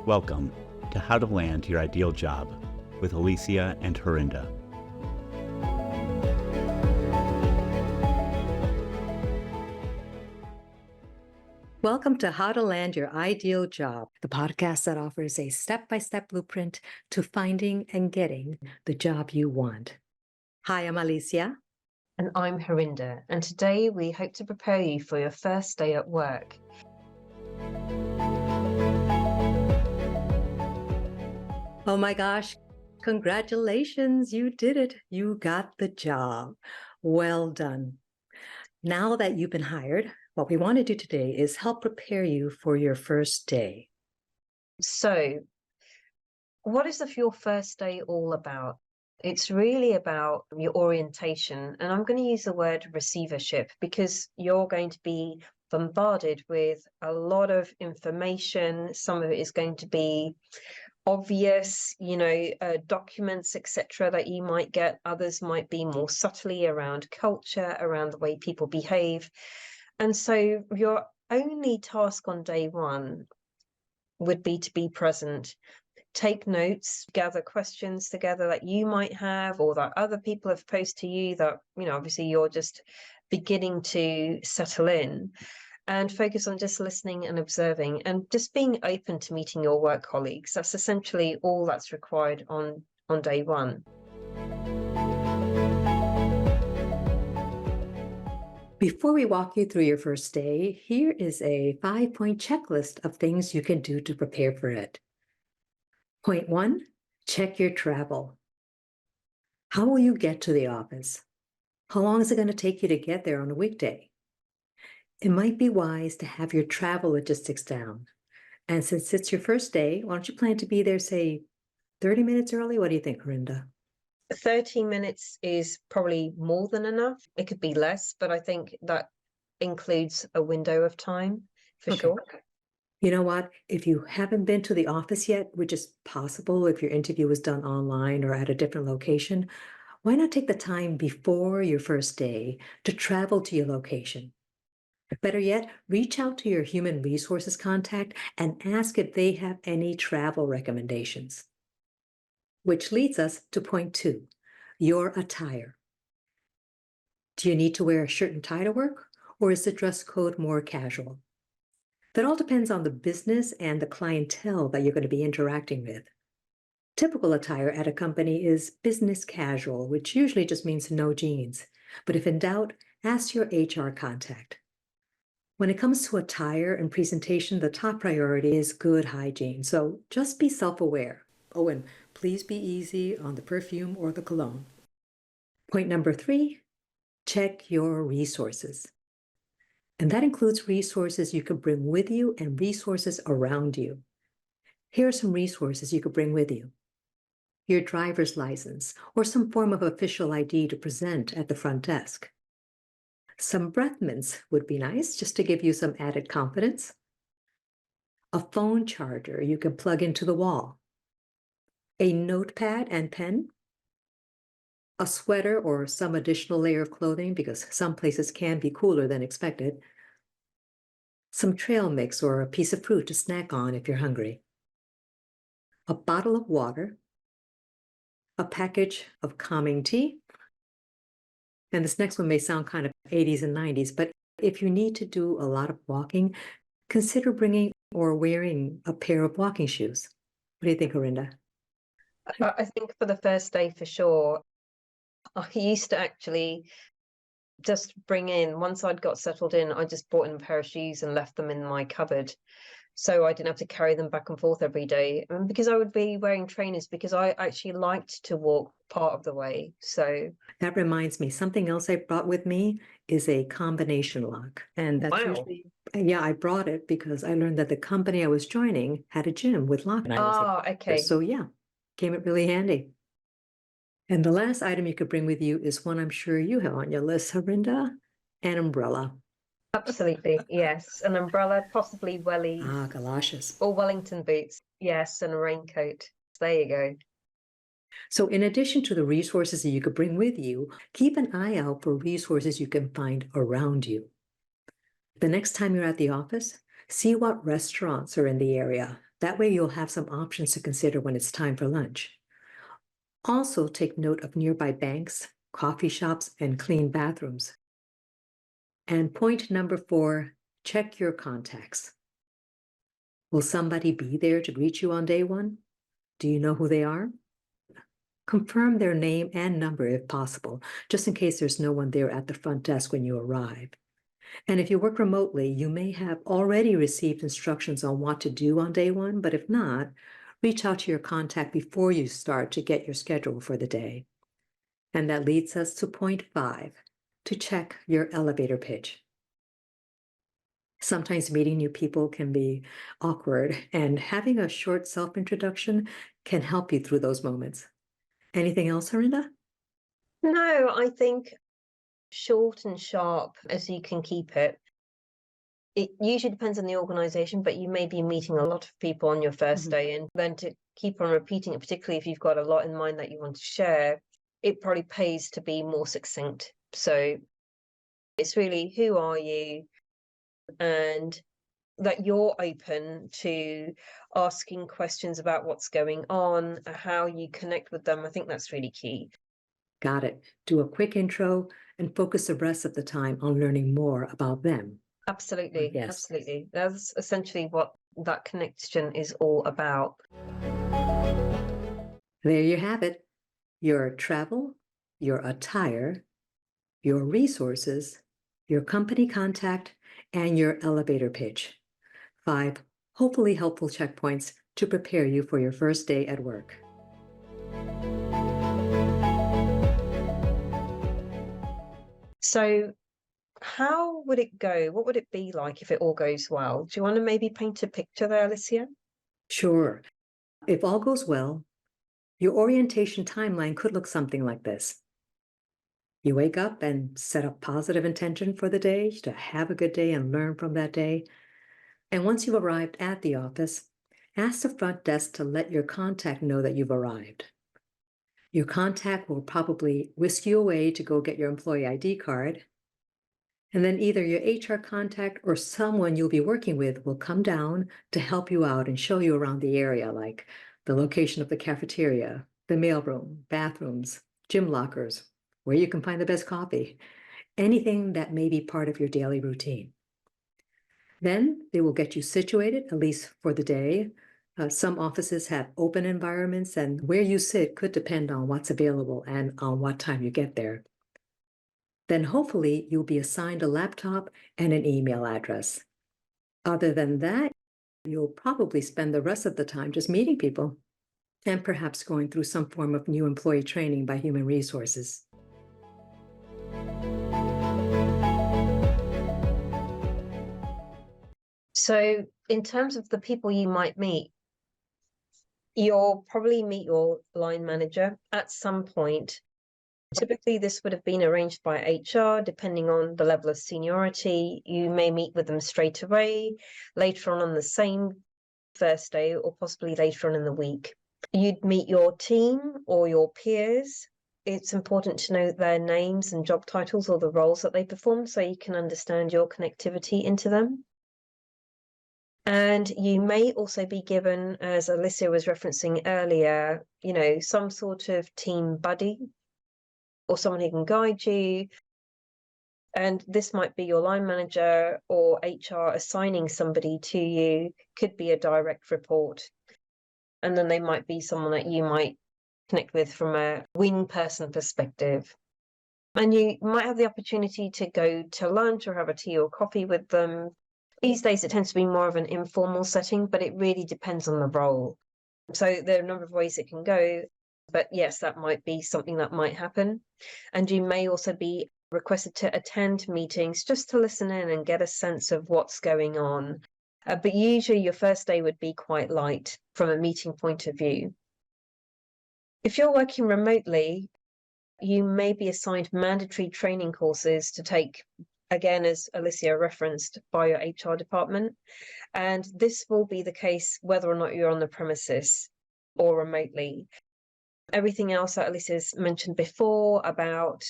Welcome to How to Land Your Ideal Job with Alicia and Harinda. Welcome to How to Land Your Ideal Job, the podcast that offers a step-by-step blueprint to finding and getting the job you want. Hi, I'm Alicia. And I'm Harinda, and today we hope to prepare you for your first day at work. Oh my gosh, congratulations, you did it. You got the job. Well done. Now that you've been hired, what we want to do today is help prepare you for your first day. So, what is your first day all about? It's really about your orientation, and I'm going to use the word receivership because you're going to be bombarded with a lot of information. Some of it is going to be obvious, documents, etc., that you might get. Others might be more subtly around culture, around the way people behave. And so your only task on day one would be to be present, take notes, gather questions together that you might have or that other people have posed to you that, obviously you're just beginning to settle in, and focus on just listening and observing and just being open to meeting your work colleagues. That's essentially all that's required on day one. Before we walk you through your first day, here is a 5-point checklist of things you can do to prepare for it. Point 1, check your travel. How will you get to the office? How long is it going to take you to get there on a weekday? It might be wise to have your travel logistics down. And since it's your first day, why don't you plan to be there, say, 30 minutes early? What do you think, Harinda? 30 minutes is probably more than enough. It could be less, but I think that includes a window of time for sure. You know what? If you haven't been to the office yet, which is possible if your interview was done online or at a different location, why not take the time before your first day to travel to your location? Better yet, reach out to your human resources contact and ask if they have any travel recommendations. Which leads us to point 2, your attire. Do you need to wear a shirt and tie to work, or is the dress code more casual? That all depends on the business and the clientele that you're going to be interacting with. Typical attire at a company is business casual, which usually just means no jeans. But if in doubt, ask your HR contact. When it comes to attire and presentation, the top priority is good hygiene, so just be self-aware. Oh, and please be easy on the perfume or the cologne. Point number 3, check your resources. And that includes resources you could bring with you and resources around you. Here are some resources you could bring with you. Your driver's license or some form of official ID to present at the front desk. Some breath mints would be nice, just to give you some added confidence. A phone charger you can plug into the wall. A notepad and pen. A sweater or some additional layer of clothing, because some places can be cooler than expected. Some trail mix or a piece of fruit to snack on if you're hungry. A bottle of water. A package of calming tea. And this next one may sound kind of 80s and 90s, but if you need to do a lot of walking, consider bringing or wearing a pair of walking shoes. What do you think, Harinda? I think for the first day, for sure, I used to actually just bring in, once I'd got settled in, I just brought in a pair of shoes and left them in my cupboard. So I didn't have to carry them back and forth every day. And because I would be wearing trainers, because I actually liked to walk part of the way. So that reminds me, something else I brought with me is a combination lock. And that's usually, yeah, I brought it because I learned that the company I was joining had a gym with lock. Okay. So yeah, came in really handy. And the last item you could bring with you is one I'm sure you have on your list, Harinda, an umbrella. Absolutely, yes. An umbrella, possibly wellies. Galoshes. Or Wellington boots, yes, and a raincoat. There you go. So in addition to the resources that you could bring with you, keep an eye out for resources you can find around you. The next time you're at the office, see what restaurants are in the area That way you'll have some options to consider when it's time for lunch. Also, take note of nearby banks, coffee shops, and clean bathrooms. And point number 4, check your contacts. Will somebody be there to greet you on day 1? Do you know who they are? Confirm their name and number if possible, just in case there's no one there at the front desk when you arrive. And if you work remotely, you may have already received instructions on what to do on day 1, but if not, reach out to your contact before you start to get your schedule for the day. And that leads us to point 5, to check your elevator pitch. Sometimes meeting new people can be awkward, and having a short self-introduction can help you through those moments. Anything else, Harinda? No, I think short and sharp as you can keep it. It usually depends on the organization, but you may be meeting a lot of people on your first day, and then to keep on repeating it, particularly if you've got a lot in mind that you want to share, it probably pays to be more succinct. So it's really, who are you? And that you're open to asking questions about what's going on, how you connect with them. I think that's really key. Got it. Do a quick intro and focus the rest of the time on learning more about them. Absolutely. Yes. Absolutely. That's essentially what that connection is all about. There you have it. Your travel, your attire, your resources, your company contact, and your elevator pitch. 5 hopefully helpful checkpoints to prepare you for your first day at work. So how would it go? What would it be like if it all goes well? Do you want to maybe paint a picture there, Alicia? Sure. If all goes well, your orientation timeline could look something like this. You wake up and set a positive intention for the day to have a good day and learn from that day. And once you've arrived at the office, ask the front desk to let your contact know that you've arrived. Your contact will probably whisk you away to go get your employee ID card. And then either your HR contact or someone you'll be working with will come down to help you out and show you around the area, like the location of the cafeteria, the mailroom, bathrooms, gym lockers, where you can find the best coffee, anything that may be part of your daily routine. Then they will get you situated, at least for the day. Some offices have open environments, and where you sit could depend on what's available and on what time you get there. Then hopefully you'll be assigned a laptop and an email address. Other than that, you'll probably spend the rest of the time just meeting people and perhaps going through some form of new employee training by Human Resources. So in terms of the people you might meet, you'll probably meet your line manager at some point. Typically, this would have been arranged by HR, depending on the level of seniority. You may meet with them straight away, later on the same first day, or possibly later on in the week. You'd meet your team or your peers. It's important to know their names and job titles or the roles that they perform so you can understand your connectivity into them. And you may also be given, as Alicia was referencing earlier, some sort of team buddy or someone who can guide you. And this might be your line manager or HR assigning somebody to you, could be a direct report. And then they might be someone that you might connect with from a wing person perspective. And you might have the opportunity to go to lunch or have a tea or coffee with them. These days, it tends to be more of an informal setting, but it really depends on the role. So there are a number of ways it can go. But yes, that might be something that might happen. And you may also be requested to attend meetings just to listen in and get a sense of what's going on. But usually your first day would be quite light from a meeting point of view. If you're working remotely, you may be assigned mandatory training courses to take, again, as Alicia referenced, by your HR department. And this will be the case whether or not you're on the premises or remotely. Everything else that Alicia's mentioned before about,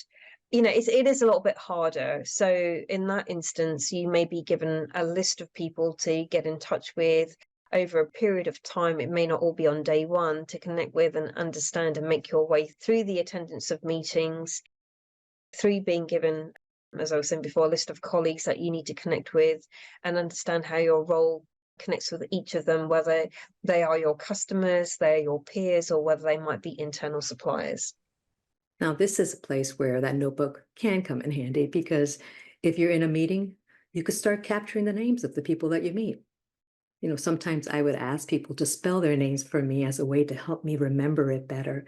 it is a little bit harder. So in that instance, you may be given a list of people to get in touch with, over a period of time. It may not all be on day one, to connect with and understand and make your way through the attendance of meetings, through being given, as I was saying before, a list of colleagues that you need to connect with and understand how your role connects with each of them, whether they are your customers, they're your peers, or whether they might be internal suppliers. Now, this is a place where that notebook can come in handy, because if you're in a meeting, you could start capturing the names of the people that you meet. Sometimes I would ask people to spell their names for me as a way to help me remember it better.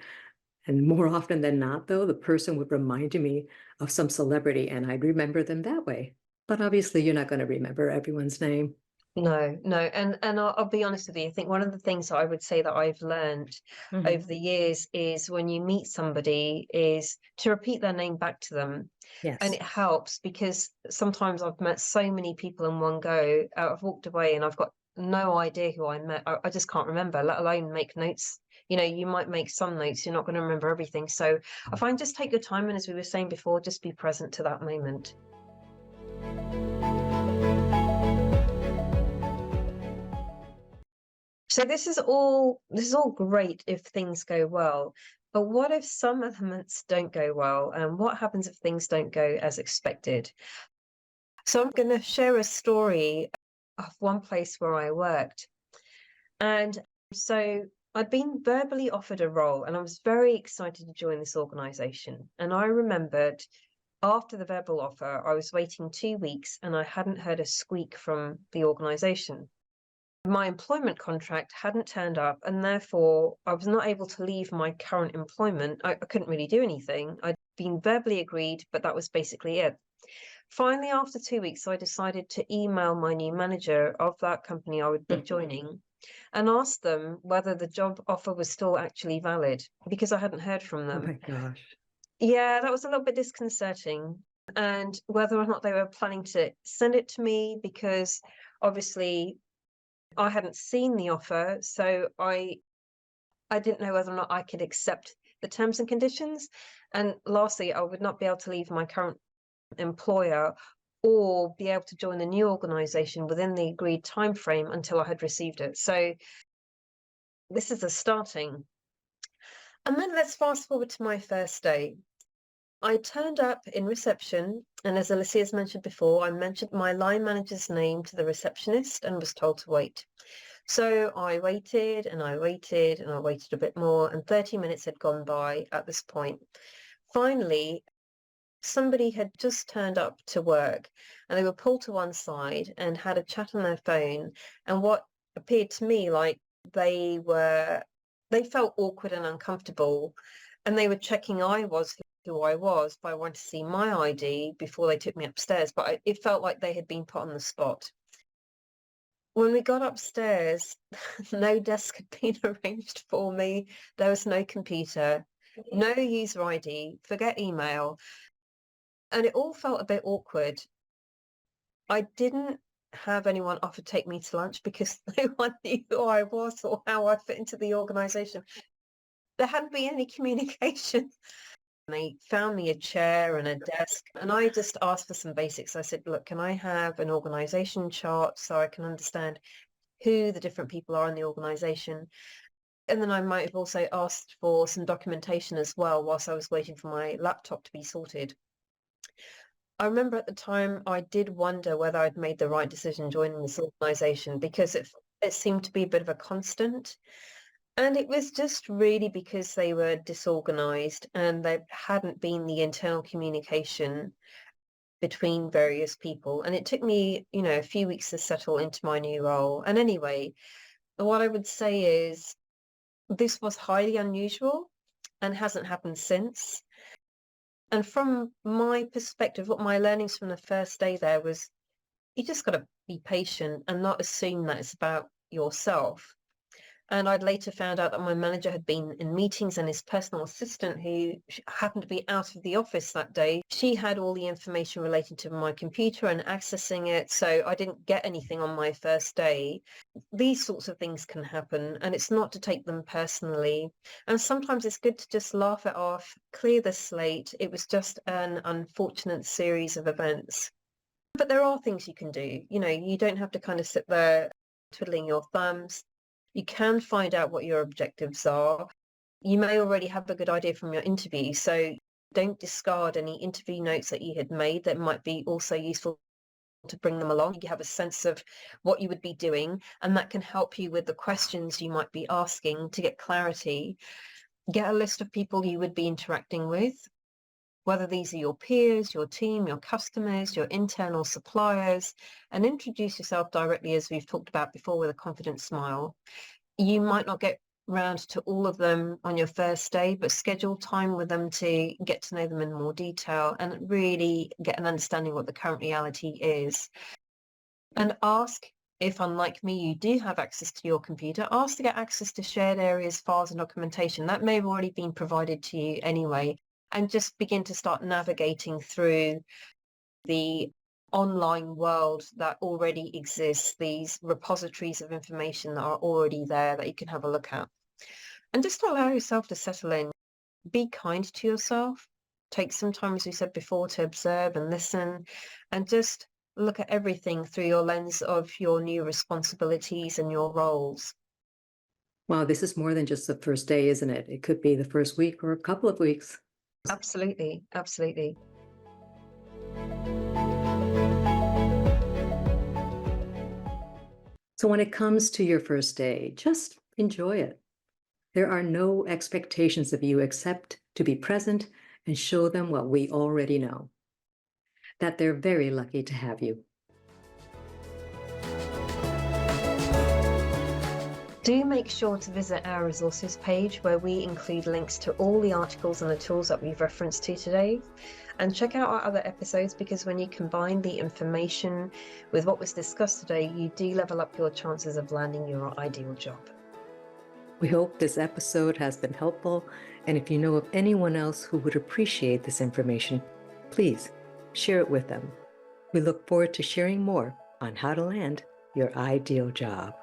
And more often than not, though, the person would remind me of some celebrity and I'd remember them that way. But obviously, you're not going to remember everyone's name. No, and I'll be honest with you. I think one of the things that I would say that I've learned over the years is when you meet somebody is to repeat their name back to them. Yes. And it helps, because sometimes I've met so many people in one go. I've walked away and I've got no idea who I met. I just can't remember, let alone make notes. You might make some notes, you're not going to remember everything. So I find just take your time, and as we were saying before, just be present to that moment. So this is all great if things go well, but what if some elements don't go well, and what happens if things don't go as expected? So I'm going to share a story of one place where I worked. And so I'd been verbally offered a role, and I was very excited to join this organization. And I remembered after the verbal offer, I was waiting 2 weeks and I hadn't heard a squeak from the organization. My employment contract hadn't turned up, and therefore I was not able to leave my current employment. I couldn't really do anything. I'd been verbally agreed, but that was basically it. Finally, after 2 weeks, I decided to email my new manager of that company I would be joining and ask them whether the job offer was still actually valid, because I hadn't heard from Oh them. my gosh. Yeah, that was a little bit disconcerting. And whether or not they were planning to send it to me, because obviously I hadn't seen the offer, so I didn't know whether or not I could accept the terms and conditions. And lastly, I would not be able to leave my current employer or be able to join the new organization within the agreed time frame until I had received it. So this is a starting. And then let's fast forward to my first day. I turned up in reception, and as Alicia's mentioned before, I mentioned my line manager's name to the receptionist and was told to wait. So I waited and I waited and I waited a bit more, and 30 minutes had gone by at this point. Finally, somebody had just turned up to work, and they were pulled to one side and had a chat on their phone, and what appeared to me like they felt awkward and uncomfortable, and they were checking I was who I was by wanting to see my ID before they took me upstairs, but it felt like they had been put on the spot. When we got upstairs, no desk had been arranged for me. There was no computer, no user ID, forget email. And it all felt a bit awkward. I didn't have anyone offer to take me to lunch because no one knew who I was or how I fit into the organization. There hadn't been any communication. They found me a chair and a desk, and I just asked for some basics. I said, look, can I have an organization chart so I can understand who the different people are in the organization? And then I might have also asked for some documentation as well whilst I was waiting for my laptop to be sorted. I remember at the time I did wonder whether I'd made the right decision joining this organization, because it seemed to be a bit of a constant. And it was just really because they were disorganized and there hadn't been the internal communication between various people. And it took me, a few weeks to settle into my new role. And anyway, what I would say is this was highly unusual and hasn't happened since. And from my perspective, what my learnings from the first day there was, you just got to be patient and not assume that it's about yourself. And I'd later found out that my manager had been in meetings, and his personal assistant, who happened to be out of the office that day, she had all the information relating to my computer and accessing it. So I didn't get anything on my first day. These sorts of things can happen, and it's not to take them personally. And sometimes it's good to just laugh it off, clear the slate. It was just an unfortunate series of events. But there are things you can do. You don't have to kind of sit there twiddling your thumbs. You can find out what your objectives are. You may already have a good idea from your interview, so don't discard any interview notes that you had made that might be also useful to bring them along. You have a sense of what you would be doing, and that can help you with the questions you might be asking to get clarity. Get a list of people you would be interacting with, whether these are your peers, your team, your customers, your internal suppliers, and introduce yourself directly, as we've talked about before, with a confident smile. You might not get round to all of them on your first day, but schedule time with them to get to know them in more detail and really get an understanding what the current reality is. And ask, if unlike me, you do have access to your computer, ask to get access to shared areas, files and documentation. That may have already been provided to you anyway, and just begin to start navigating through the online world that already exists, these repositories of information that are already there that you can have a look at. And just allow yourself to settle in. Be kind to yourself. Take some time, as we said before, to observe and listen, and just look at everything through your lens of your new responsibilities and your roles. Wow, this is more than just the first day, isn't it? It could be the first week or a couple of weeks. Absolutely, absolutely. So when it comes to your first day, just enjoy it. There are no expectations of you except to be present and show them what we already know, that they're very lucky to have you. Do make sure to visit our resources page, where we include links to all the articles and the tools that we've referenced to today. And check out our other episodes, because when you combine the information with what was discussed today, you do level up your chances of landing your ideal job. We hope this episode has been helpful, and if you know of anyone else who would appreciate this information, please share it with them. We look forward to sharing more on how to land your ideal job.